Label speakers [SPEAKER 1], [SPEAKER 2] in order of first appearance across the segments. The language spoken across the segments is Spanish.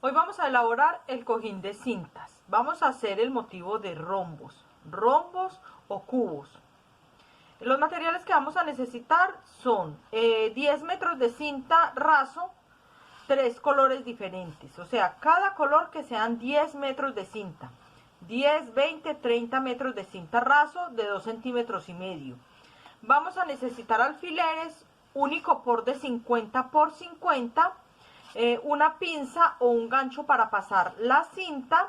[SPEAKER 1] Hoy vamos a elaborar el cojín de cintas. Vamos a hacer el motivo de rombos o cubos. Los materiales que vamos a necesitar son 10 metros de cinta raso, 3 colores diferentes. O sea, cada color que sean 10 metros de cinta. 10, 20, 30 metros de cinta raso de 2 centímetros y medio. Vamos a necesitar alfileres, un icopor de 50 por 50, una pinza o un gancho para pasar la cinta,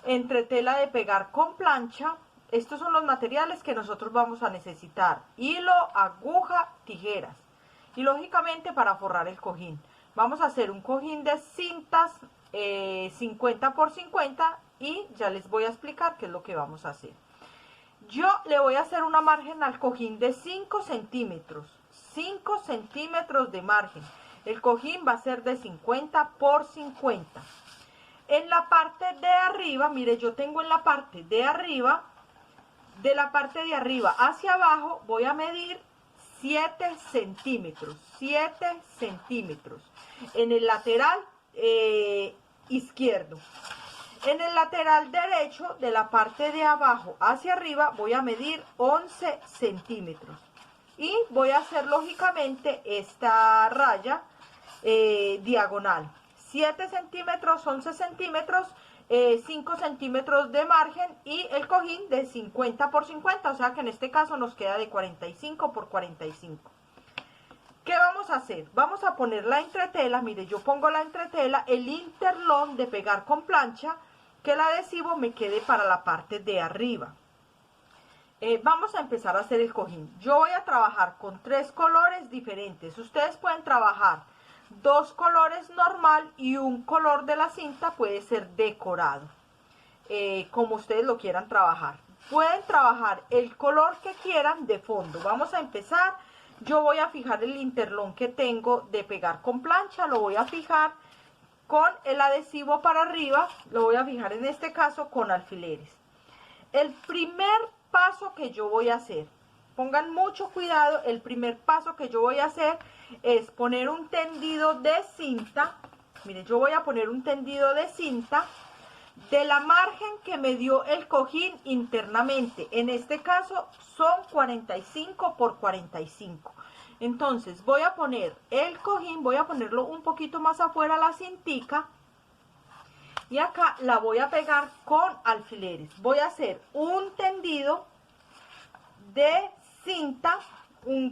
[SPEAKER 1] entretela de pegar con plancha. Estos son los materiales que nosotros vamos a necesitar: hilo, aguja, tijeras y lógicamente para forrar el cojín. Vamos a hacer un cojín de cintas 50 por 50 y ya les voy a explicar qué es lo que vamos a hacer. Yo le voy a hacer una margen al cojín de 5 centímetros, 5 centímetros de margen. El cojín va a ser de 50 por 50. En la parte de arriba, mire, yo tengo en la parte de arriba, de la parte de arriba hacia abajo, voy a medir 7 centímetros, 7 centímetros. En el lateral izquierdo. En el lateral derecho, de la parte de abajo hacia arriba, voy a medir 11 centímetros. Y voy a hacer lógicamente esta raya diagonal. 7 centímetros, 11 centímetros, 5 centímetros de margen y el cojín de 50 por 50. O sea que en este caso nos queda de 45 por 45. ¿Qué vamos a hacer? Vamos a poner la entretela. Mire, yo pongo la entretela, el interlón de pegar con plancha, que el adhesivo me quede para la parte de arriba. Vamos a empezar a hacer el cojín. Yo voy a trabajar con 3 colores diferentes. Ustedes pueden trabajar 2 colores normal y un color de la cinta puede ser decorado, como ustedes lo quieran trabajar. Pueden trabajar el color que quieran de fondo. Vamos a empezar. Yo voy a fijar el interlón que tengo de pegar con plancha, lo voy a fijar con el adhesivo para arriba, lo voy a fijar en este caso con alfileres. El primer paso que yo voy a hacer, pongan mucho cuidado, el primer paso que yo voy a hacer es poner un tendido de cinta. Miren, yo voy a poner un tendido de cinta de la margen que me dio el cojín internamente. En este caso son 45 por 45. Entonces voy a poner el cojín, voy a ponerlo un poquito más afuera la cintica y acá la voy a pegar con alfileres. Voy a hacer un tendido de cinta,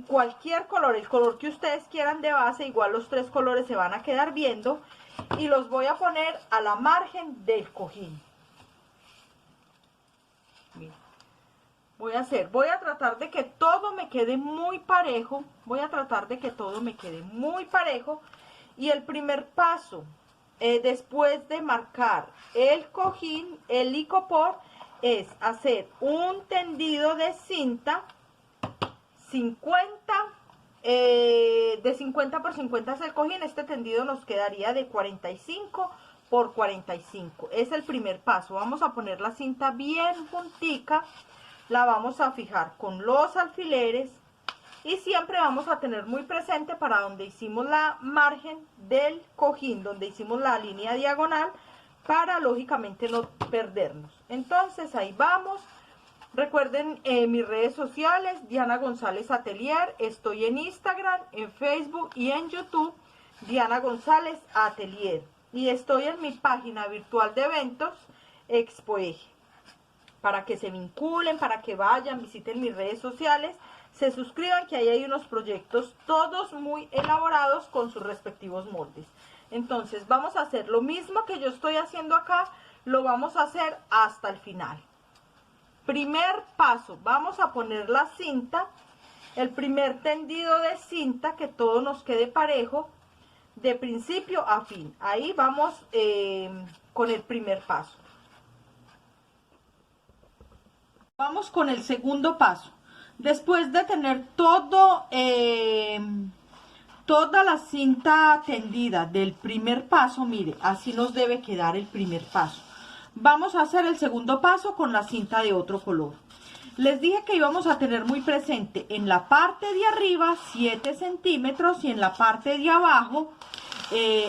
[SPEAKER 1] cualquier color, el color que ustedes quieran de base, igual los 3 colores se van a quedar viendo, y los voy a poner a la margen del cojín. Miren. Voy a tratar de que todo me quede muy parejo, y el primer paso, después de marcar el cojín, el icopor, es hacer un tendido de cinta 50, de 50 por 50 es el cojín. Este tendido nos quedaría de 45 por 45. Es el primer paso. Vamos a poner la cinta bien puntica, la vamos a fijar con los alfileres y siempre vamos a tener muy presente para donde hicimos la margen del cojín, donde hicimos la línea diagonal, para lógicamente no perdernos. Entonces ahí vamos. Recuerden mis redes sociales, Diana González Atelier. Estoy en Instagram, en Facebook y en YouTube, Diana González Atelier. Y estoy en mi página virtual de eventos, Expo Eje, para que se vinculen, para que vayan, visiten mis redes sociales, se suscriban, que ahí hay unos proyectos todos muy elaborados con sus respectivos moldes. Entonces vamos a hacer lo mismo que yo estoy haciendo acá, lo vamos a hacer hasta el final. Primer paso, vamos a poner la cinta, el primer tendido de cinta, que todo nos quede parejo de principio a fin. Ahí vamos con el primer paso. Vamos con el segundo paso. Después de tener toda la cinta tendida del primer paso, mire, así nos debe quedar el primer paso. Vamos a hacer el segundo paso con la cinta de otro color. Les dije que íbamos a tener muy presente en la parte de arriba 7 centímetros y en la parte de abajo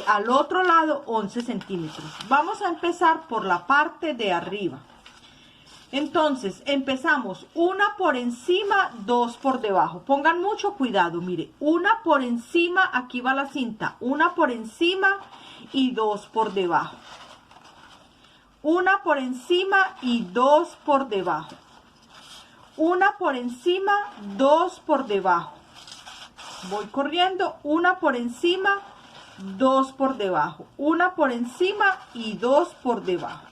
[SPEAKER 1] al otro lado 11 centímetros. Vamos a empezar por la parte de arriba. Entonces empezamos una por encima, dos por debajo. Pongan mucho cuidado, mire, una por encima, aquí va la cinta, una por encima y dos por debajo. Una por encima y dos por debajo. Una por encima, dos por debajo. Voy corriendo, una por encima, dos por debajo. Una por encima y dos por debajo.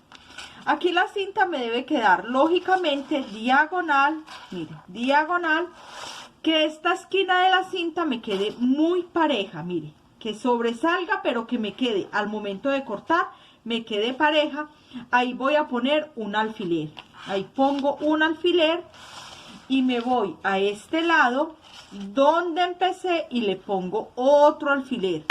[SPEAKER 1] Aquí la cinta me debe quedar lógicamente diagonal, mire, diagonal, que esta esquina de la cinta me quede muy pareja, mire, que sobresalga, pero que me quede al momento de cortar, me quede pareja. Ahí voy a poner un alfiler, ahí pongo un alfiler y me voy a este lado donde empecé y le pongo otro alfiler.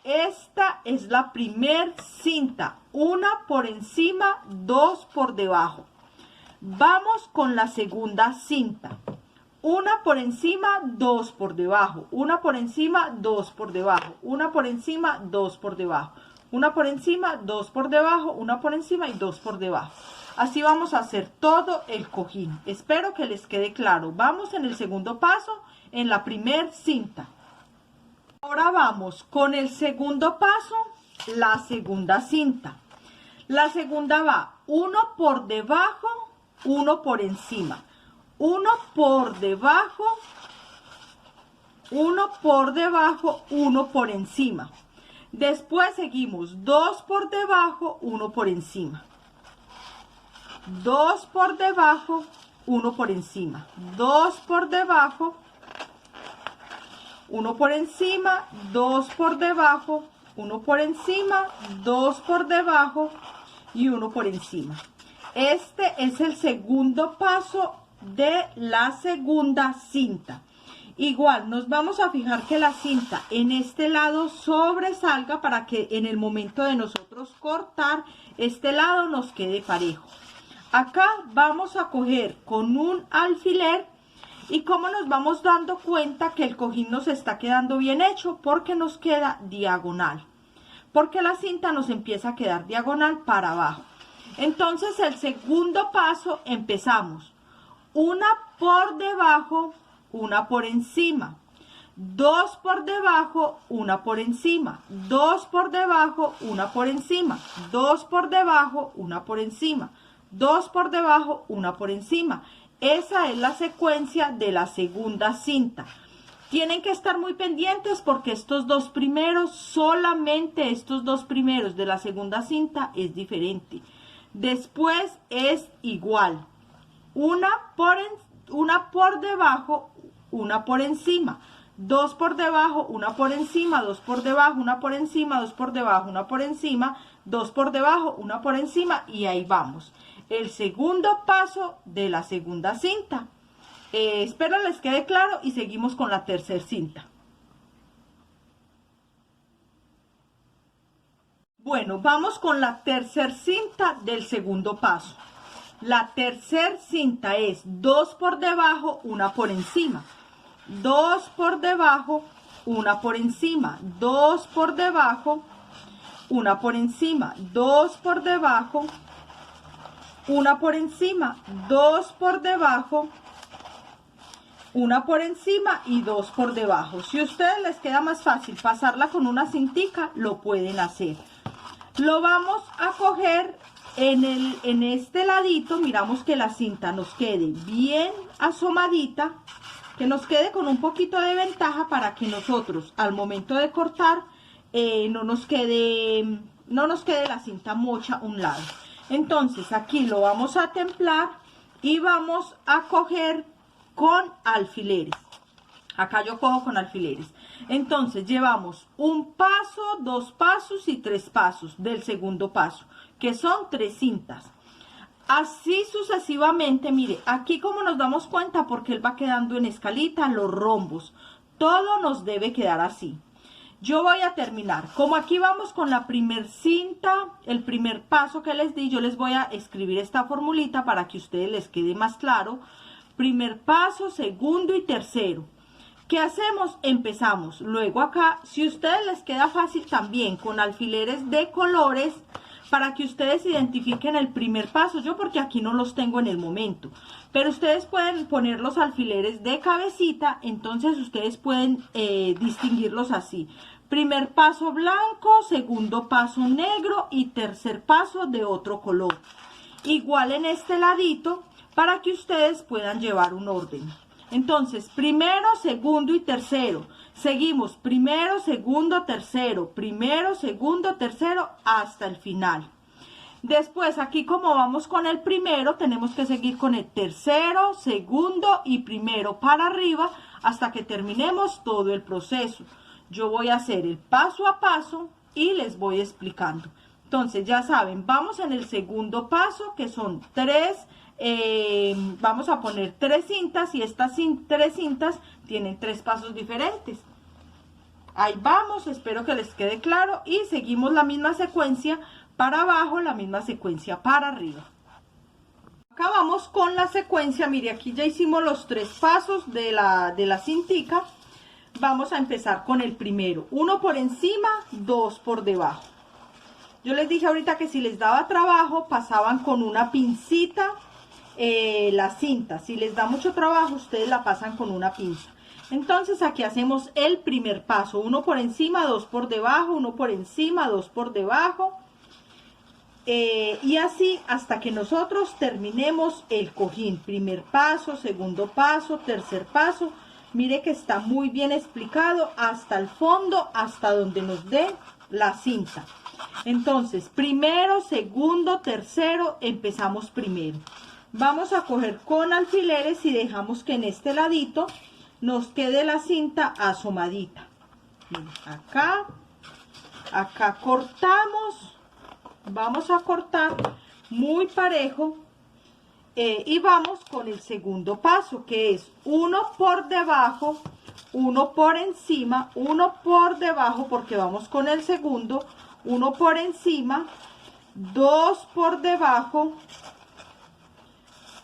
[SPEAKER 1] Esta es la primer cinta, una por encima, dos por debajo. Vamos con la segunda cinta, una por encima, dos por debajo, una por encima, dos por debajo, una por encima, dos por debajo, una por encima, dos por debajo, una por encima y dos por debajo. Así vamos a hacer todo el cojín. Espero que les quede claro. Vamos en el segundo paso, en la primer cinta. Ahora vamos con el segundo paso, la segunda cinta. La segunda va uno por debajo, uno por encima. Uno por debajo, uno por debajo, uno por encima. Después seguimos dos por debajo, uno por encima. Dos por debajo, uno por encima. Dos por debajo, uno por encima, dos por debajo, uno por encima, dos por debajo y uno por encima. Este es el segundo paso de la segunda cinta. Igual nos vamos a fijar que la cinta en este lado sobresalga para que en el momento de nosotros cortar este lado nos quede parejo. Acá vamos a coger con un alfiler. Y cómo nos vamos dando cuenta que el cojín nos está quedando bien hecho, porque nos queda diagonal, porque la cinta nos empieza a quedar diagonal para abajo. Entonces el segundo paso empezamos una por debajo, una por encima, dos por debajo, una por encima, dos por debajo, una por encima, dos por debajo, una por encima, dos por debajo, una por encima. Esa es la secuencia de la segunda cinta. Tienen que estar muy pendientes porque estos dos primeros, solamente estos dos primeros de la segunda cinta es diferente. Después es igual. Una por debajo, una por encima. Dos por debajo, una por encima, dos por debajo, una por encima, dos por debajo, una por encima, dos por debajo, una por encima y ahí vamos. El segundo paso de la segunda cinta. Espero les quede claro y seguimos con la tercera cinta. Bueno, vamos con la tercera cinta del segundo paso. La tercera cinta es dos por debajo, una por encima. Dos por debajo, una por encima. Dos por debajo, una por encima. Dos por debajo, una por encima, dos por debajo, una por encima y dos por debajo. Si a ustedes les queda más fácil pasarla con una cintica, lo pueden hacer. Lo vamos a coger en este ladito. Miramos que la cinta nos quede bien asomadita, que nos quede con un poquito de ventaja para que nosotros al momento de cortar no nos quede la cinta mocha a un lado. Entonces aquí lo vamos a templar y vamos a coger con alfileres. Acá yo cojo con alfileres. Entonces llevamos un paso, dos pasos y tres pasos del segundo paso, que son tres cintas. Así sucesivamente, mire, aquí como nos damos cuenta, porque él va quedando en escalita, los rombos, todo nos debe quedar así. Yo voy a terminar, como aquí vamos con la primer cinta, el primer paso que les di, yo les voy a escribir esta formulita para que a ustedes les quede más claro. Primer paso, segundo y tercero. ¿Qué hacemos? Empezamos. Luego acá, si a ustedes les queda fácil también con alfileres de colores, para que ustedes identifiquen el primer paso, yo porque aquí no los tengo en el momento, pero ustedes pueden poner los alfileres de cabecita, entonces ustedes pueden distinguirlos así. Primer paso blanco, segundo paso negro y tercer paso de otro color. Igual en este ladito, para que ustedes puedan llevar un orden. Entonces, primero, segundo y tercero. Seguimos primero, segundo, tercero, hasta el final. Después, aquí como vamos con el primero, tenemos que seguir con el tercero, segundo y primero para arriba hasta que terminemos todo el proceso. Yo voy a hacer el paso a paso y les voy explicando. Entonces, ya saben, vamos en el segundo paso, que son vamos a poner 3 cintas y estas 3 cintas tienen 3 pasos diferentes. Ahí vamos, espero que les quede claro y seguimos la misma secuencia para abajo, la misma secuencia para arriba. Acá vamos con la secuencia, mire, aquí ya hicimos los 3 pasos de la cintica. Vamos a empezar con el primero, 1 por encima, 2 por debajo. Yo les dije ahorita que si les daba trabajo, pasaban con una pincita la cinta. Si les da mucho trabajo, ustedes la pasan con una pinza. Entonces aquí hacemos el primer paso, 1 por encima, 2 por debajo, 1 por encima, 2 por debajo, y así hasta que nosotros terminemos el cojín. Primer paso, segundo paso, tercer paso. Mire que está muy bien explicado hasta el fondo, hasta donde nos dé la cinta. Entonces, primero, segundo, tercero, empezamos primero. Vamos a coger con alfileres y dejamos que en este ladito nos quede la cinta asomadita. Acá cortamos, vamos a cortar muy parejo y vamos con el segundo paso, que es 1 por debajo, 1 por encima, 1 por debajo, porque vamos con el segundo, 1 por encima, 2 por debajo,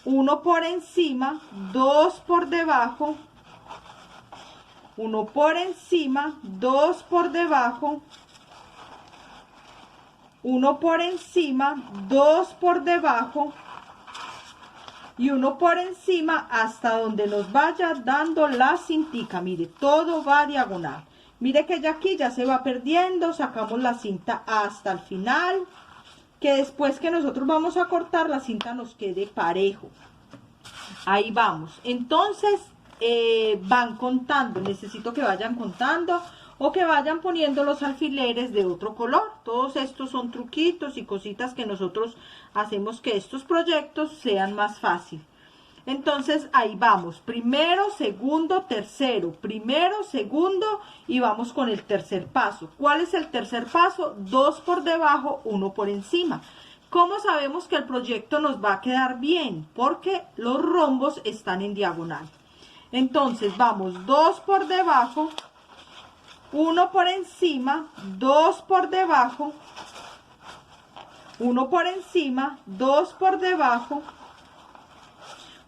[SPEAKER 1] 1 por encima, 2 por debajo, 1 por encima, 2 por debajo, 1 por encima, 2 por debajo y 1 por encima hasta donde nos vaya dando la cintica. Mire, todo va diagonal. Mire que ya aquí ya se va perdiendo, sacamos la cinta hasta el final, que después que nosotros vamos a cortar la cinta nos quede parejo. Ahí vamos. Entonces van contando, necesito que vayan contando o que vayan poniendo los alfileres de otro color. Todos estos son truquitos y cositas que nosotros hacemos que estos proyectos sean más fáciles. Entonces ahí vamos, primero, segundo, tercero, primero, segundo y vamos con el tercer paso. ¿Cuál es el tercer paso? 2 por debajo, 1 por encima. ¿Cómo sabemos que el proyecto nos va a quedar bien? Porque los rombos están en diagonal. Entonces vamos 2 por debajo, 1 por encima, 2 por debajo, 1 por encima, 2 por debajo,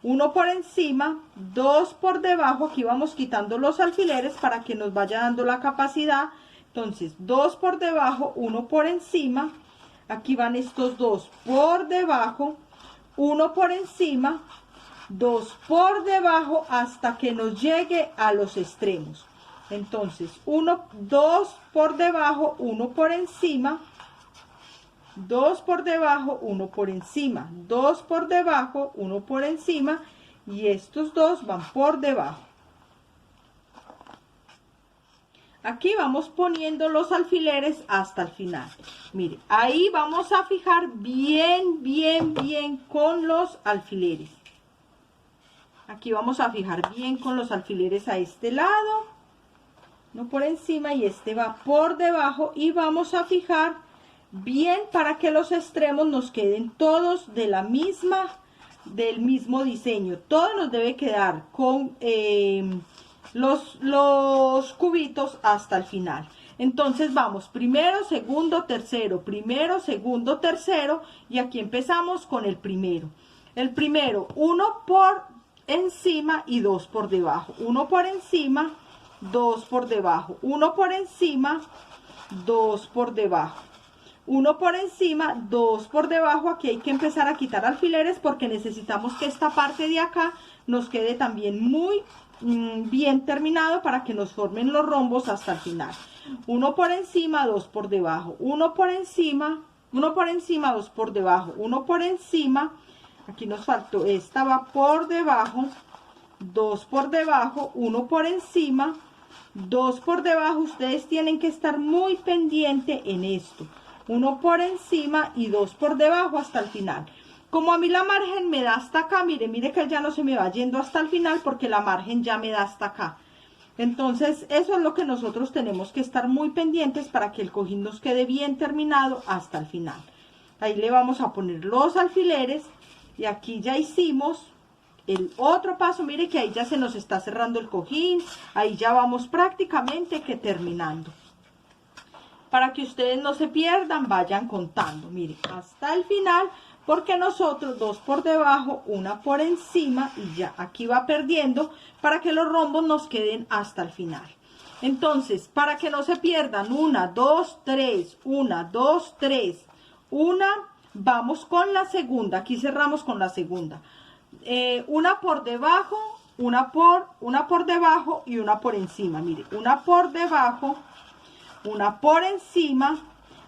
[SPEAKER 1] 1 por encima, 2 por debajo. Aquí vamos quitando los alfileres para que nos vaya dando la capacidad. Entonces 2 por debajo, 1 por encima. Aquí van estos 2 por debajo, 1 por encima, 2 por debajo hasta que nos llegue a los extremos. Entonces 2 por debajo, 1 por encima, 2 por debajo, 1 por encima, 2 por debajo, 1 por encima y estos 2 van por debajo. Aquí vamos poniendo los alfileres hasta el final. Mire, ahí vamos a fijar bien con los alfileres. Aquí vamos a fijar bien con los alfileres a este lado, no por encima, y este va por debajo, y vamos a fijar bien para que los extremos nos queden todos de la del mismo diseño. Todo nos debe quedar con los cubitos hasta el final. Entonces vamos primero, segundo, tercero, primero, segundo, tercero, y aquí empezamos con el primero. El primero, 1 por encima y 2 por debajo, 1 por encima, 2 por debajo, 1 por encima, 2 por debajo, 1 por encima, 2 por debajo. Aquí hay que empezar a quitar alfileres porque necesitamos que esta parte de acá nos quede también muy bien terminado para que nos formen los rombos hasta el final. 1 por encima, 2 por debajo, 1 por encima, 1 por encima, 2 por debajo, 1 por encima. Aquí nos faltó, esta va por debajo, 2 por debajo, 1 por encima, 2 por debajo. Ustedes tienen que estar muy pendiente en esto. 1 por encima y 2 por debajo hasta el final. Como a mí la margen me da hasta acá, mire que ya no se me va yendo hasta el final porque la margen ya me da hasta acá. Entonces eso es lo que nosotros tenemos que estar muy pendientes para que el cojín nos quede bien terminado hasta el final. Ahí le vamos a poner los alfileres y aquí ya hicimos el otro paso. Mire que ahí ya se nos está cerrando el cojín, ahí ya vamos prácticamente que terminando. Para que ustedes no se pierdan, vayan contando, mire, hasta el final, porque nosotros 2 por debajo, 1 por encima y ya aquí va perdiendo para que los rombos nos queden hasta el final. Entonces, para que no se pierdan, 1, 2, 3, 1, 2, 3, 1, vamos con la segunda, aquí cerramos con la segunda. Una por debajo, una por debajo y una por encima, mire, una por debajo, una por encima,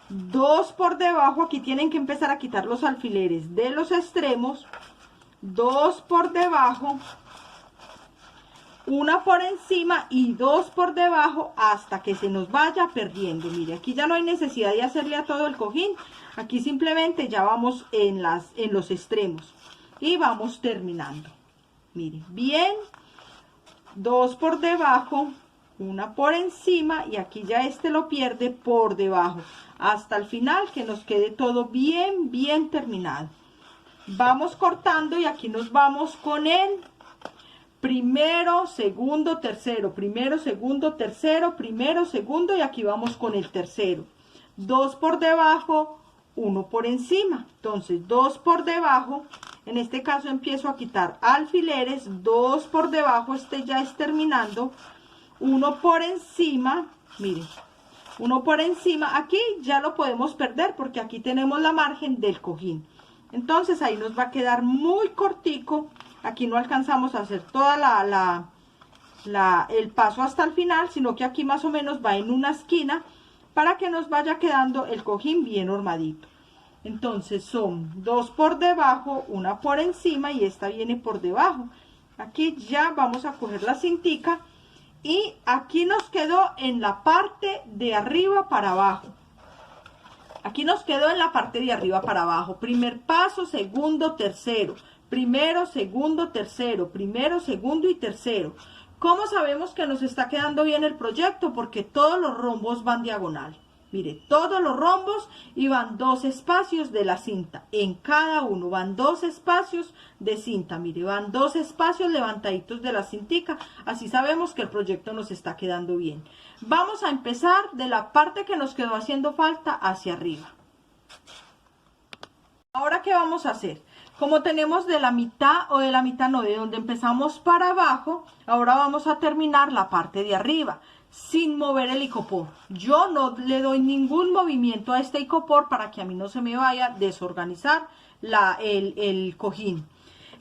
[SPEAKER 1] 2 por debajo. Aquí tienen que empezar a quitar los alfileres de los extremos, 2 por debajo, una por encima y 2 por debajo hasta que se nos vaya perdiendo. Mire, aquí ya no hay necesidad de hacerle a todo el cojín, aquí simplemente ya vamos en los extremos y vamos terminando. Mire, bien, 2 por debajo, una por encima y aquí ya este lo pierde por debajo hasta el final, que nos quede todo bien terminado. Vamos cortando y aquí nos vamos con el primero, segundo, tercero, primero, segundo, tercero, primero, segundo y aquí vamos con el tercero. 2 por debajo, 1 por encima. Entonces 2 por debajo, en este caso empiezo a quitar alfileres, 2 por debajo, este ya es terminando, 1 por encima, miren, 1 por encima. Aquí ya lo podemos perder porque aquí tenemos la margen del cojín. Entonces ahí nos va a quedar muy cortico. Aquí no alcanzamos a hacer toda el paso hasta el final, sino que aquí más o menos va en una esquina para que nos vaya quedando el cojín bien armadito. Entonces son 2 por debajo, 1 por encima y esta viene por debajo. Aquí ya vamos a coger la cintica y aquí nos quedó en la parte de arriba para abajo. Aquí nos quedó en la parte de arriba para abajo. Primer paso, segundo, tercero. Primero, segundo, tercero. Primero, segundo y tercero. ¿Cómo sabemos que nos está quedando bien el proyecto? Porque todos los rombos van diagonal. Mire, todos los rombos y van 2 espacios de la cinta. En cada uno van 2 espacios de cinta. Mire, van 2 espacios levantaditos de la cintica. Así sabemos que el proyecto nos está quedando bien. Vamos a empezar de la parte que nos quedó haciendo falta hacia arriba. Ahora, ¿qué vamos a hacer? Como tenemos de la mitad o de la mitad no, de donde empezamos para abajo, ahora vamos a terminar la parte de arriba sin mover el icopor. Yo no le doy ningún movimiento a este icopor para que a mí no se me vaya a desorganizar el cojín.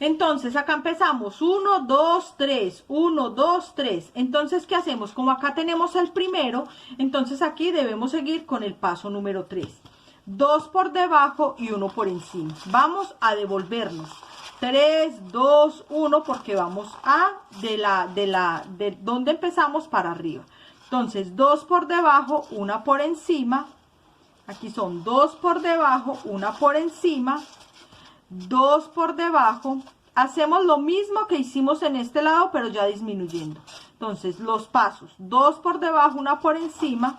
[SPEAKER 1] Entonces acá empezamos 1, 2, 3, 1, 2, 3. Entonces, ¿qué hacemos? Como acá tenemos el primero, entonces aquí debemos seguir con el paso número 3. 2 por debajo y 1 por encima. Vamos a devolvernos. 3, 2, 1 porque vamos de donde empezamos para arriba. Entonces 2 por debajo, 1 por encima. Aquí son 2 por debajo, 1 por encima, 2 por debajo. Hacemos lo mismo que hicimos en este lado, pero ya disminuyendo. Entonces los pasos, 2 por debajo, 1 por encima,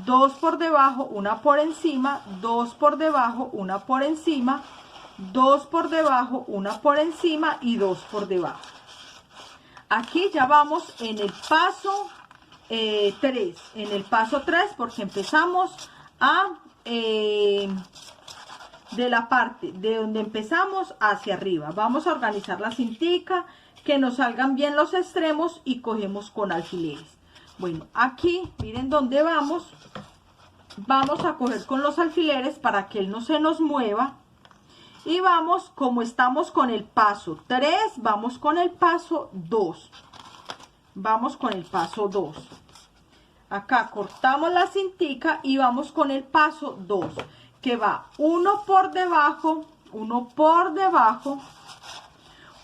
[SPEAKER 1] 2 por debajo, 1 por encima, 2 por debajo, 1 por encima, 2 por debajo, 1 por encima y 2 por debajo. Aquí ya vamos en el paso 3, en el paso 3 porque empezamos de la parte de donde empezamos hacia arriba. Vamos a organizar la cintica, que nos salgan bien los extremos y cogemos con alfileres. Bueno, aquí, miren dónde vamos. Vamos a coger con los alfileres para que él no se nos mueva. Y vamos, como estamos con el paso 3, vamos con el paso 2. Vamos con el paso 2. Acá cortamos la cintica y vamos con el paso 2, que va uno por debajo, uno por debajo,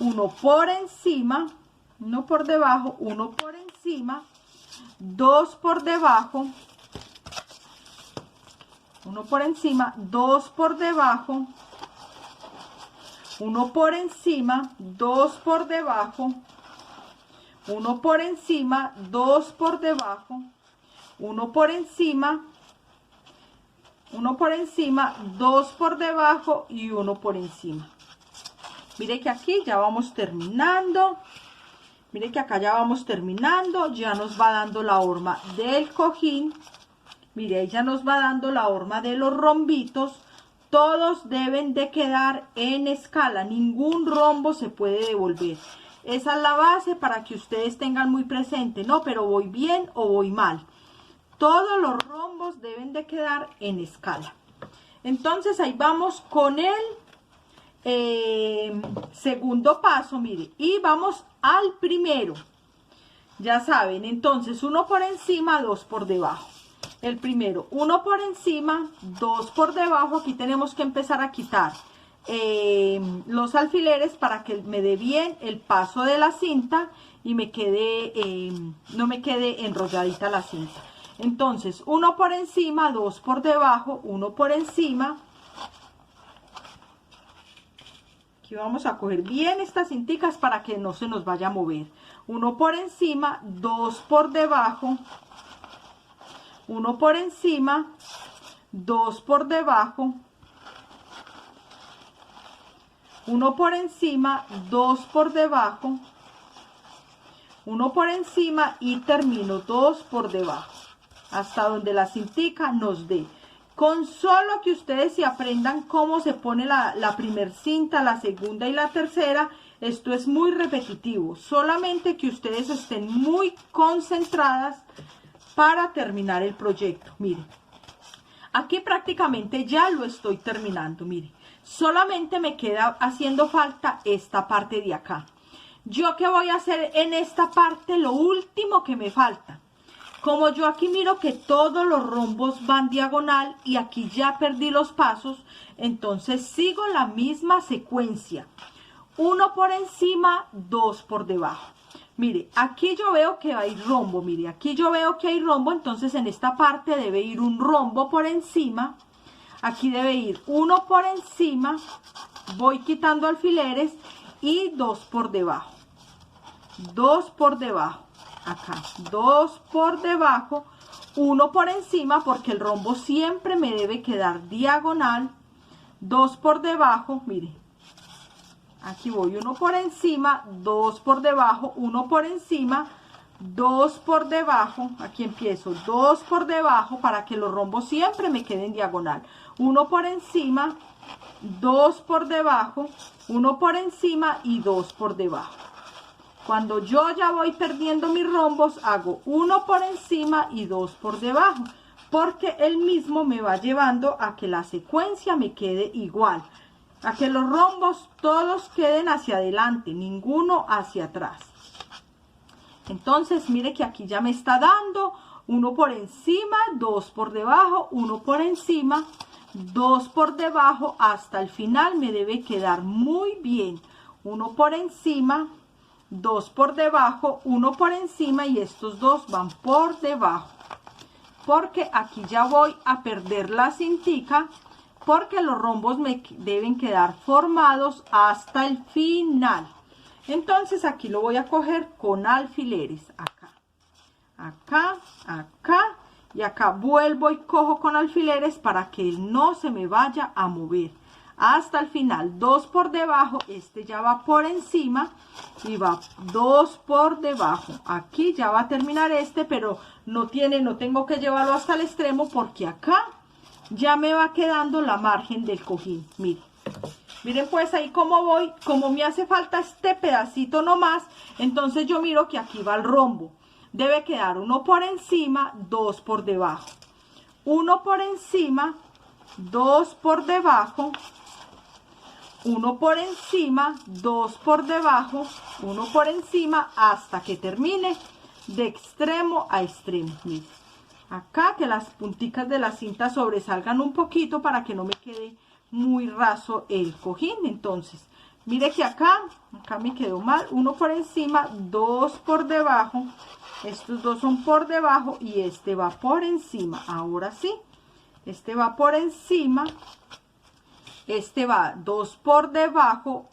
[SPEAKER 1] uno por encima, uno por debajo, uno por encima, dos por debajo, uno por encima, dos por debajo, uno por encima, dos por debajo, uno por encima, dos por debajo, uno por encima, dos por debajo y uno por encima. Mire que aquí ya vamos terminando. Mire que acá ya vamos terminando. Ya nos va dando la horma del cojín. Mire, ahí ya nos va dando la horma de los rombitos. Todos deben de quedar en escala. Ningún rombo se puede devolver. Esa es la base para que ustedes tengan muy presente. No, pero voy bien o voy mal. Todos los rombos deben de quedar en escala. Entonces ahí vamos con el segundo paso, mire, y vamos al primero. Ya saben, entonces uno por encima, dos por debajo. El primero, uno por encima, dos por debajo. Aquí tenemos que empezar a quitar los alfileres para que me dé bien el paso de la cinta y me quede, no me quede enrolladita la cinta. Entonces, uno por encima, dos por debajo, uno por encima. Aquí vamos a coger bien estas cinticas para que no se nos vaya a mover. Uno por encima, dos por debajo, uno por encima, dos por debajo, uno por encima, dos por debajo, uno por encima y termino dos por debajo. Hasta donde la cintica nos dé. Con solo que ustedes se aprendan cómo se pone la primer cinta, la segunda y la tercera, esto es muy repetitivo. Solamente que ustedes estén muy concentradas para terminar el proyecto. Miren, aquí prácticamente ya lo estoy terminando. Miren, solamente me queda haciendo falta esta parte de acá. ¿Yo qué voy a hacer en esta parte? Lo último que me falta. Como yo aquí miro que todos los rombos van diagonal y aquí ya perdí los pasos, entonces sigo la misma secuencia. Uno por encima, dos por debajo. Mire, aquí yo veo que hay rombo, mire, aquí yo veo que hay rombo, entonces en esta parte debe ir un rombo por encima. Aquí debe ir uno por encima, voy quitando alfileres y dos por debajo. Dos por debajo. Acá, dos por debajo, uno por encima, porque el rombo siempre me debe quedar diagonal, dos por debajo, mire, aquí voy, uno por encima, dos por debajo, uno por encima, dos por debajo, aquí empiezo, dos por debajo, para que los rombos siempre me queden diagonal, uno por encima, dos por debajo, uno por encima y dos por debajo. Cuando yo ya voy perdiendo mis rombos, hago uno por encima y dos por debajo, porque él mismo me va llevando a que la secuencia me quede igual, a que los rombos todos queden hacia adelante, ninguno hacia atrás. Entonces, mire que aquí ya me está dando uno por encima, dos por debajo, uno por encima, dos por debajo, hasta el final me debe quedar muy bien, uno por encima, dos por debajo, uno por encima y estos dos van por debajo, porque aquí ya voy a perder la cintica, porque los rombos me deben quedar formados hasta el final. Entonces aquí lo voy a coger con alfileres, acá, acá, acá, y acá vuelvo y cojo con alfileres para que él no se me vaya a mover hasta el final. Dos por debajo, este ya va por encima y va dos por debajo. Aquí ya va a terminar este, pero no tengo que llevarlo hasta el extremo, porque acá ya me va quedando la margen del cojín. Miren pues ahí cómo voy, como me hace falta este pedacito nomás, entonces yo miro que aquí va el rombo. debe quedar uno por encima, dos por debajo. Uno por encima, dos por debajo, uno por encima, dos por debajo, uno por encima, hasta que termine de extremo a extremo. Miren, acá que las punticas de la cinta sobresalgan un poquito para que no me quede muy raso el cojín. Entonces, mire que acá me quedó mal, uno por encima, dos por debajo, estos dos son por debajo y este va por encima. Ahora sí, este va por encima, este va dos por debajo,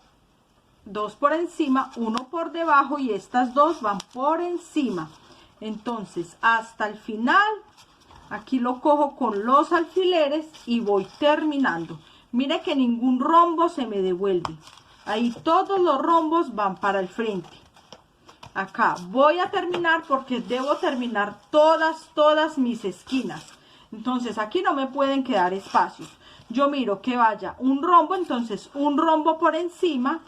[SPEAKER 1] dos por encima, uno por debajo y estas dos van por encima. Entonces hasta el final aquí lo cojo con los alfileres y voy terminando. Mire que ningún rombo se me devuelve, ahí todos los rombos van para el frente. Acá voy a terminar porque debo terminar todas mis esquinas. Entonces aquí no me pueden quedar espacios. Yo miro que vaya un rombo, entonces un rombo por encima,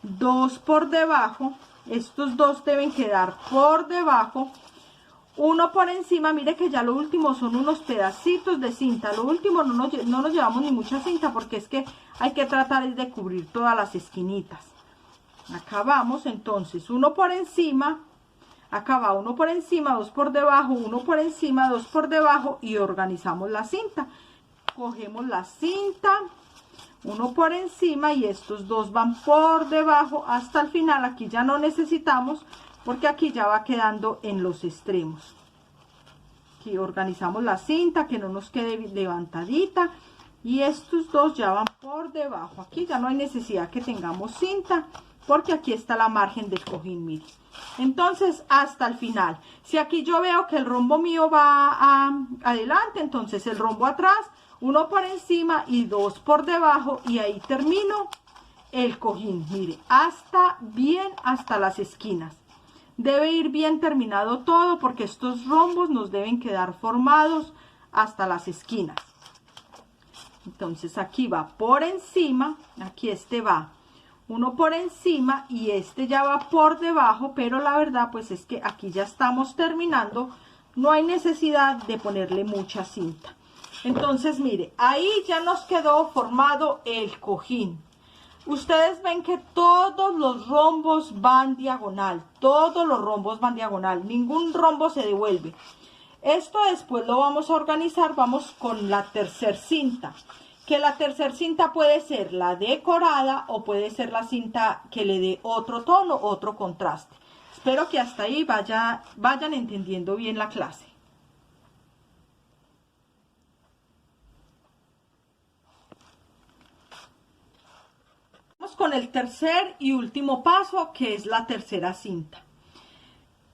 [SPEAKER 1] dos por debajo, estos dos deben quedar por debajo, uno por encima. Mire que ya lo último son unos pedacitos de cinta, lo último no nos llevamos ni mucha cinta porque es que hay que tratar de cubrir todas las esquinitas. Acá vamos, entonces uno por encima, acá va uno por encima, dos por debajo, uno por encima, dos por debajo y organizamos la cinta. Cogemos la cinta, uno por encima y estos dos van por debajo hasta el final. Aquí ya no necesitamos porque aquí ya va quedando en los extremos. Aquí organizamos la cinta que no nos quede levantadita y estos dos ya van por debajo. Aquí ya no hay necesidad que tengamos cinta porque aquí está la margen del cojín, mire. Entonces hasta el final, si aquí yo veo que el rombo mío va adelante, entonces el rombo atrás, uno por encima y dos por debajo y ahí termino el cojín. Mire, hasta las esquinas. Debe ir bien terminado todo porque estos rombos nos deben quedar formados hasta las esquinas. Entonces aquí va por encima, aquí este va uno por encima y este ya va por debajo, pero la verdad pues es que aquí ya estamos terminando, no hay necesidad de ponerle mucha cinta. Entonces mire, ahí ya nos quedó formado el cojín. Ustedes ven que todos los rombos van diagonal, todos los rombos van diagonal, ningún rombo se devuelve. Esto después lo vamos a organizar, vamos con la tercer cinta, que la tercer cinta puede ser la decorada o puede ser la cinta que le dé otro tono, otro contraste. Espero que hasta ahí vayan entendiendo bien la clase. Vamos con el tercer y último paso, que es la tercera cinta.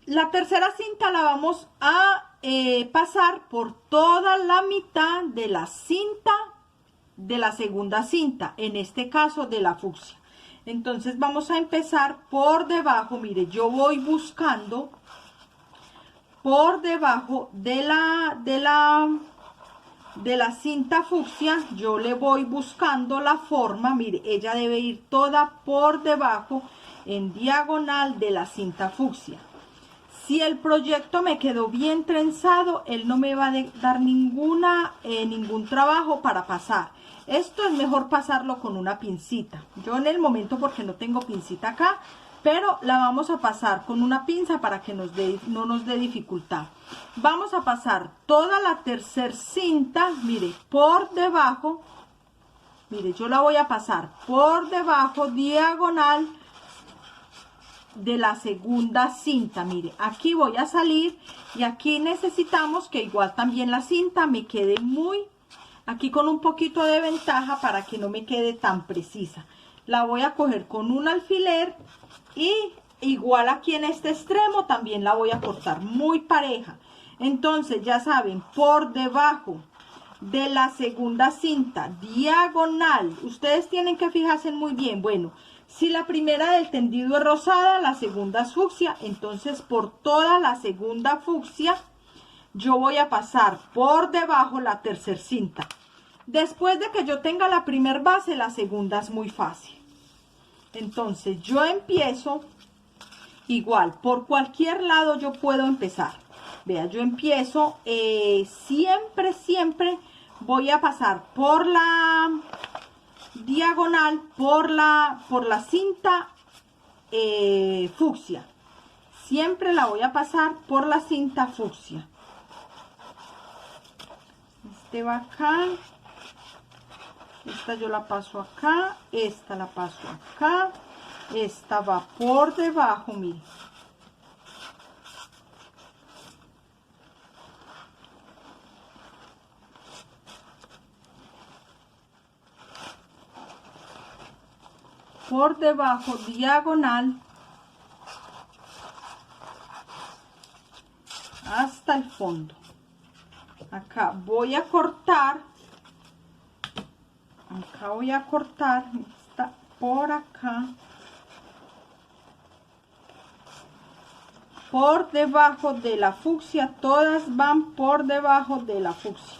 [SPEAKER 1] La tercera cinta la vamos a pasar por toda la mitad de la cinta de la segunda cinta, en este caso de la fucsia. Entonces vamos a empezar por debajo. Mire, yo voy buscando por debajo de la cinta fucsia, yo le voy buscando la forma. Mire, ella debe ir toda por debajo en diagonal de la cinta fucsia. Si el proyecto me quedó bien trenzado, él no me va a dar ningún trabajo para pasar. Esto es mejor pasarlo con una pincita. Yo en el momento, porque no tengo pincita acá, pero la vamos a pasar con una pinza para que no nos dé dificultad. Vamos a pasar toda la tercer cinta, mire, por debajo. Mire, yo la voy a pasar por debajo, diagonal de la segunda cinta. Mire, aquí voy a salir y aquí necesitamos que igual también la cinta me quede aquí con un poquito de ventaja para que no me quede tan precisa. La voy a coger con un alfiler y igual aquí en este extremo también la voy a cortar muy pareja. Entonces ya saben, por debajo de la segunda cinta, diagonal, ustedes tienen que fijarse muy bien. Bueno, si la primera del tendido es rosada, la segunda es fucsia, entonces por toda la segunda fucsia yo voy a pasar por debajo la tercer cinta. Después de que yo tenga la primer base, la segunda es muy fácil. Entonces yo empiezo igual, por cualquier lado yo puedo empezar. Vea, yo empiezo, siempre voy a pasar por la diagonal, por la cinta fucsia. Siempre la voy a pasar por la cinta fucsia. Este va acá. Esta yo la paso acá. Esta la paso acá. Esta va por debajo, miren. Por debajo, diagonal, hasta el fondo. Acá voy a cortar. Acá voy a cortar. Está por acá. Por debajo de la fucsia, todas van por debajo de la fucsia.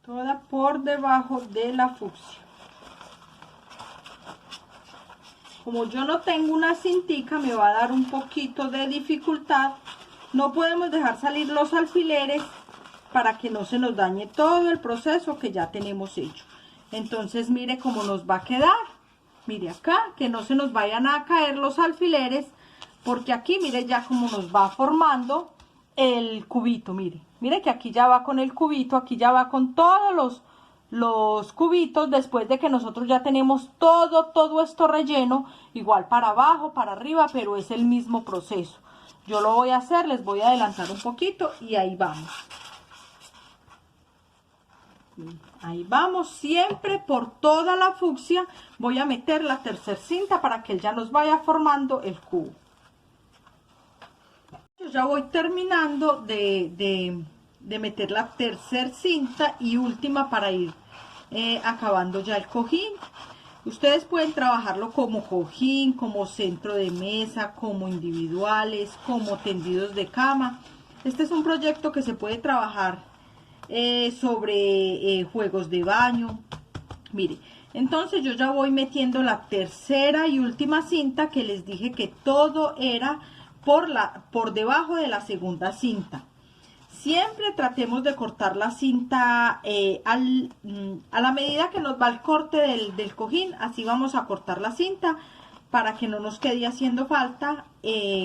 [SPEAKER 1] Toda por debajo de la fucsia. Como yo no tengo una cintica, me va a dar un poquito de dificultad. No podemos dejar salir los alfileres para que no se nos dañe todo el proceso que ya tenemos hecho. Entonces mire cómo nos va a quedar. Mire acá, que no se nos vayan a caer los alfileres, porque aquí mire ya cómo nos va formando el cubito. Mire que aquí ya va con el cubito, aquí ya va con todos los cubitos, después de que nosotros ya tenemos todo esto relleno, igual para abajo, para arriba, pero es el mismo proceso. Yo lo voy a hacer, les voy a adelantar un poquito y ahí vamos. Ahí vamos, siempre por toda la fucsia voy a meter la tercera cinta para que él ya nos vaya formando el cubo. Yo ya voy terminando de meter la tercera cinta y última para ir acabando ya el cojín. Ustedes pueden trabajarlo como cojín, como centro de mesa, como individuales, como tendidos de cama. Este es un proyecto que se puede trabajar sobre juegos de baño. Mire, entonces yo ya voy metiendo la tercera y última cinta, que les dije que todo era por debajo de la segunda cinta. Siempre tratemos de cortar la cinta a la medida que nos va el corte del cojín. Así vamos a cortar la cinta para que no nos quede haciendo falta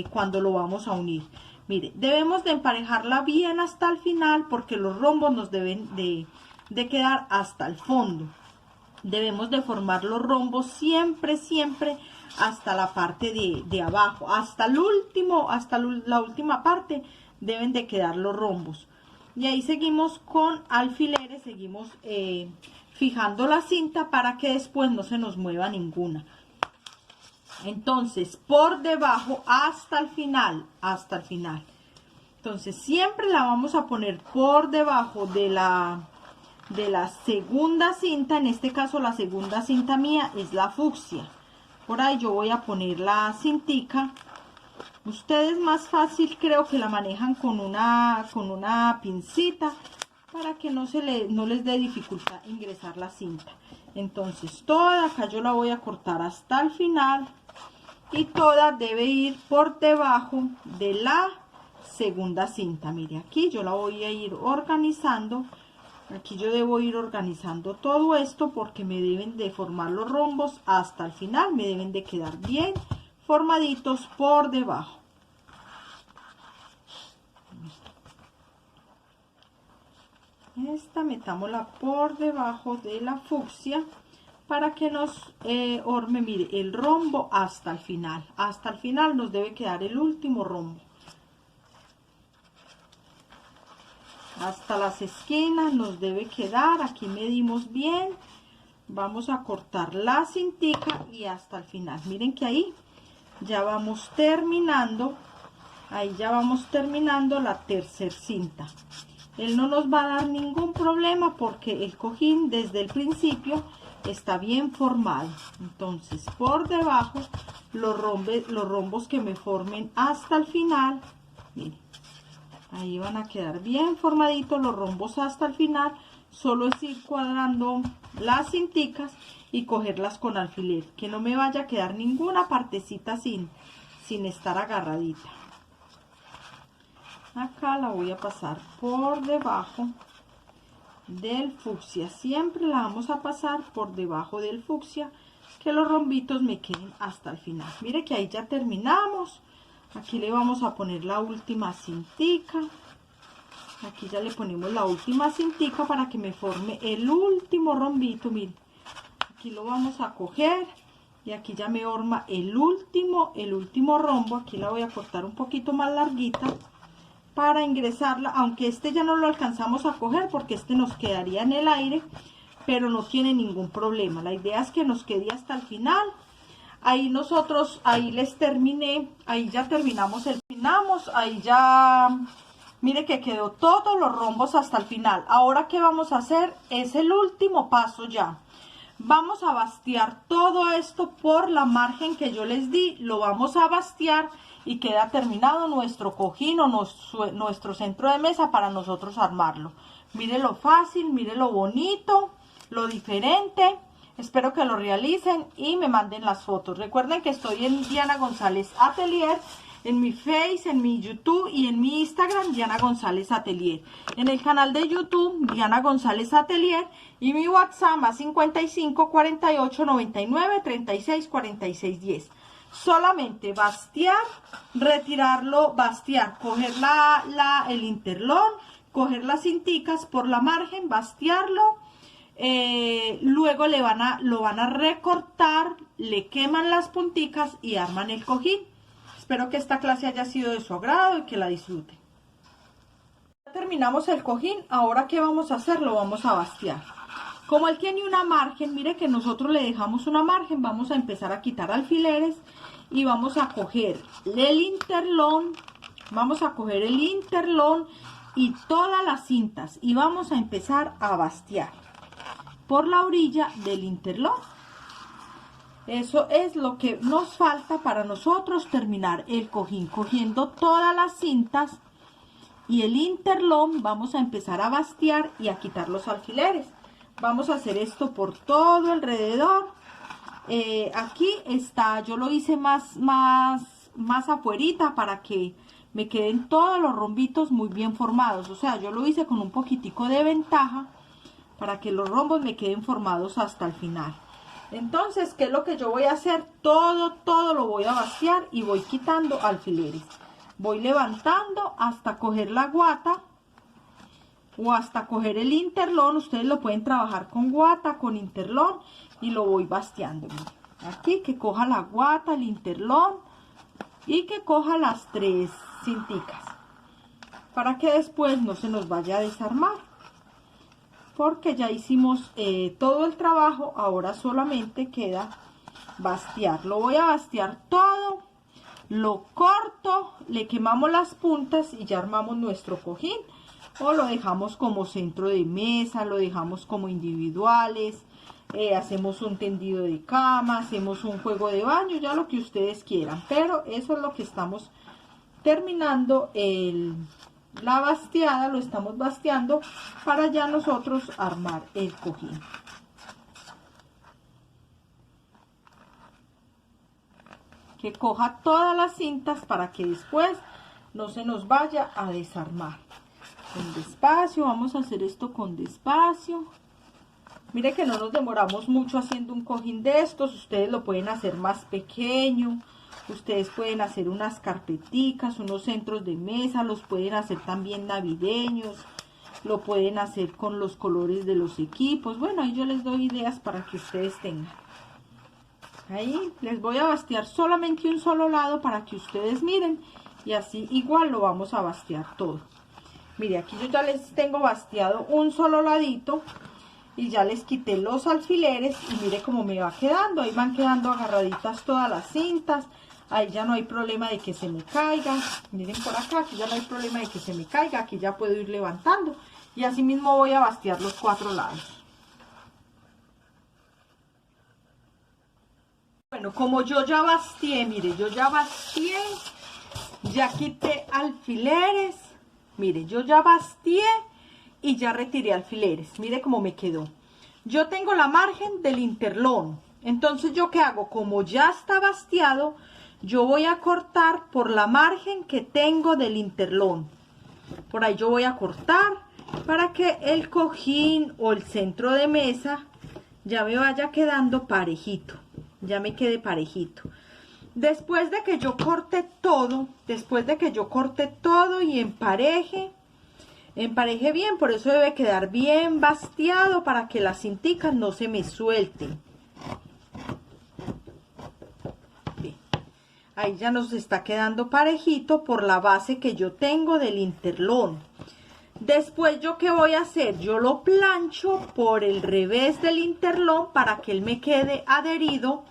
[SPEAKER 1] cuando lo vamos a unir. Mire, debemos de emparejarla bien hasta el final, porque los rombos nos deben de quedar hasta el fondo. Debemos de formar los rombos siempre hasta la parte de abajo, hasta el último, la última parte deben de quedar los rombos. Y ahí seguimos con alfileres, seguimos fijando la cinta para que después no se nos mueva ninguna. Entonces, por debajo hasta el final, Entonces, siempre la vamos a poner por debajo de la segunda cinta. En este caso, la segunda cinta mía es la fucsia. Por ahí yo voy a poner la cintica. Ustedes más fácil creo que la manejan con una pincita para que no les dé dificultad ingresar la cinta. Entonces, toda acá yo la voy a cortar hasta el final. Y toda debe ir por debajo de la segunda cinta. Mire, aquí yo la voy a ir organizando. Aquí yo debo ir organizando todo esto porque me deben de formar los rombos hasta el final. Me deben de quedar bien formaditos por debajo. Esta metámosla por debajo de la fucsia para que nos orme, mire, el rombo hasta el final. Hasta el final nos debe quedar el último rombo. Hasta las esquinas nos debe quedar, aquí medimos bien. Vamos a cortar la cintica y hasta el final. Miren que ahí ya vamos terminando. Ahí ya vamos terminando la tercera cinta. él no nos va a dar ningún problema porque el cojín desde el principio está bien formado. Entonces por debajo los rombos que me formen hasta el final, miren, ahí van a quedar bien formaditos los rombos hasta el final. Solo es ir cuadrando las cinticas y cogerlas con alfiler, que no me vaya a quedar ninguna partecita sin estar agarradita. Acá la voy a pasar por debajo del fucsia, siempre la vamos a pasar por debajo del fucsia, que los rombitos me queden hasta el final. Mire que ahí ya terminamos. Aquí le vamos a poner la última cintica, aquí ya le ponemos la última cintica para que me forme el último rombito. Miren, aquí lo vamos a coger y aquí ya me forma el último rombo. Aquí la voy a cortar un poquito más larguita para ingresarla, aunque este ya no lo alcanzamos a coger porque este nos quedaría en el aire, pero no tiene ningún problema. La idea es que nos quede hasta el final. Ahí ahí les terminé, ahí ya terminamos ahí ya, mire que quedó todos los rombos hasta el final. Ahora, ¿qué vamos a hacer? Es el último paso ya. Vamos a bastear todo esto por la margen que yo les di, lo vamos a bastear y queda terminado nuestro cojín o nuestro centro de mesa para nosotros armarlo. Mire lo fácil, mire lo bonito, lo diferente. Espero que lo realicen y me manden las fotos. Recuerden que estoy en Diana González Atelier, en mi Face, en mi YouTube y en mi Instagram, Diana González Atelier. En el canal de YouTube, Diana González Atelier, y mi WhatsApp más 55 48 99 36 46 10. Solamente bastear, retirarlo, bastear, coger el interlón, coger las cinticas por la margen, bastearlo. Luego lo van a recortar, le queman las punticas y arman el cojín. Espero que esta clase haya sido de su agrado y que la disfruten. Ya terminamos el cojín. Ahora, ¿qué vamos a hacer? Lo vamos a bastear. Como él tiene una margen, mire que nosotros le dejamos una margen, vamos a empezar a quitar alfileres y vamos a coger el interlón, y todas las cintas y vamos a empezar a bastear por la orilla del interlón. Eso es lo que nos falta para nosotros terminar el cojín. Cogiendo todas las cintas y el interlón, vamos a empezar a bastear y a quitar los alfileres. Vamos a hacer esto por todo alrededor. Aquí está, yo lo hice más afuerita para que me queden todos los rombitos muy bien formados. O sea, yo lo hice con un poquitico de ventaja para que los rombos me queden formados hasta el final. Entonces, ¿qué es lo que yo voy a hacer? Todo lo voy a bastear y voy quitando alfileres. Voy levantando hasta coger la guata o hasta coger el interlón. Ustedes lo pueden trabajar con guata, con interlón, y lo voy basteando. Aquí que coja la guata, el interlón y que coja las 3 cinticas para que después no se nos vaya a desarmar, porque ya hicimos todo el trabajo. Ahora solamente queda bastear. Lo voy a bastear todo, lo corto, le quemamos las puntas y ya armamos nuestro cojín. O lo dejamos como centro de mesa, lo dejamos como individuales, hacemos un tendido de cama, hacemos un juego de baño, ya lo que ustedes quieran. Pero eso es lo que estamos terminando, la basteada, lo estamos basteando para ya nosotros armar el cojín. Que coja todas las cintas para que después no se nos vaya a desarmar. Con despacio, vamos a hacer esto con despacio. Mire que no nos demoramos mucho haciendo un cojín de estos. Ustedes lo pueden hacer más pequeño. Ustedes pueden hacer unas carpeticas, unos centros de mesa. Los pueden hacer también navideños. Lo pueden hacer con los colores de los equipos. Bueno, ahí yo les doy ideas para que ustedes tengan. Ahí les voy a bastear solamente un solo lado para que ustedes miren. Y así igual lo vamos a bastear todo. Mire, aquí yo ya les tengo basteado un solo ladito y ya les quité los alfileres y mire cómo me va quedando. Ahí van quedando agarraditas todas las cintas. Ahí ya no hay problema de que se me caiga. Miren por acá, aquí ya no hay problema de que se me caiga. Aquí ya puedo ir levantando. Y así mismo voy a bastear los 4 lados. Bueno, como yo ya bastié, mire, yo ya bastié. Ya quité alfileres. Mire, yo ya bastié y ya retiré alfileres. Mire cómo me quedó. Yo tengo la margen del interlón. Entonces, ¿yo qué hago? Como ya está bastiado, yo voy a cortar por la margen que tengo del interlón. Por ahí yo voy a cortar para que el cojín o el centro de mesa ya me vaya quedando parejito. Ya me quede parejito. Después de que yo corte todo, y empareje bien, por eso debe quedar bien basteado para que las cinticas no se me suelten. Bien. Ahí ya nos está quedando parejito por la base que yo tengo del interlón. Después, ¿yo qué voy a hacer? Yo lo plancho por el revés del interlón para que él me quede adherido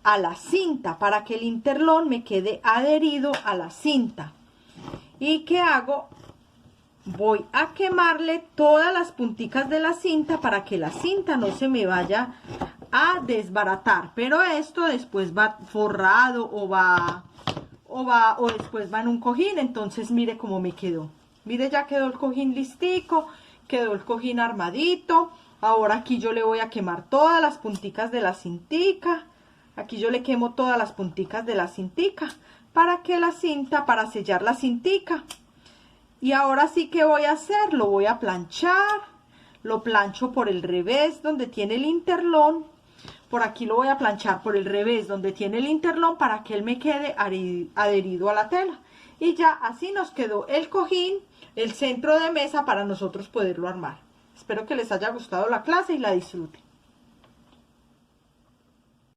[SPEAKER 1] a la cinta, para que el interlón me quede adherido a la cinta. ¿Y qué hago? Voy a quemarle todas las punticas de la cinta para que la cinta no se me vaya a desbaratar. Pero esto después va forrado o después va en un cojín. Entonces mire cómo me quedó. Mire, ya quedó el cojín listico, quedó el cojín armadito. Ahora aquí yo le voy a quemar todas las punticas de la cintica. Aquí yo le quemo todas las punticas de la cintica para sellar la cintica. Y ahora sí que voy a hacer, lo voy a planchar, lo plancho por el revés donde tiene el interlón. Por aquí lo voy a planchar por el revés donde tiene el interlón para que él me quede adherido a la tela. Y ya así nos quedó el cojín, el centro de mesa para nosotros poderlo armar. Espero que les haya gustado la clase y la disfruten.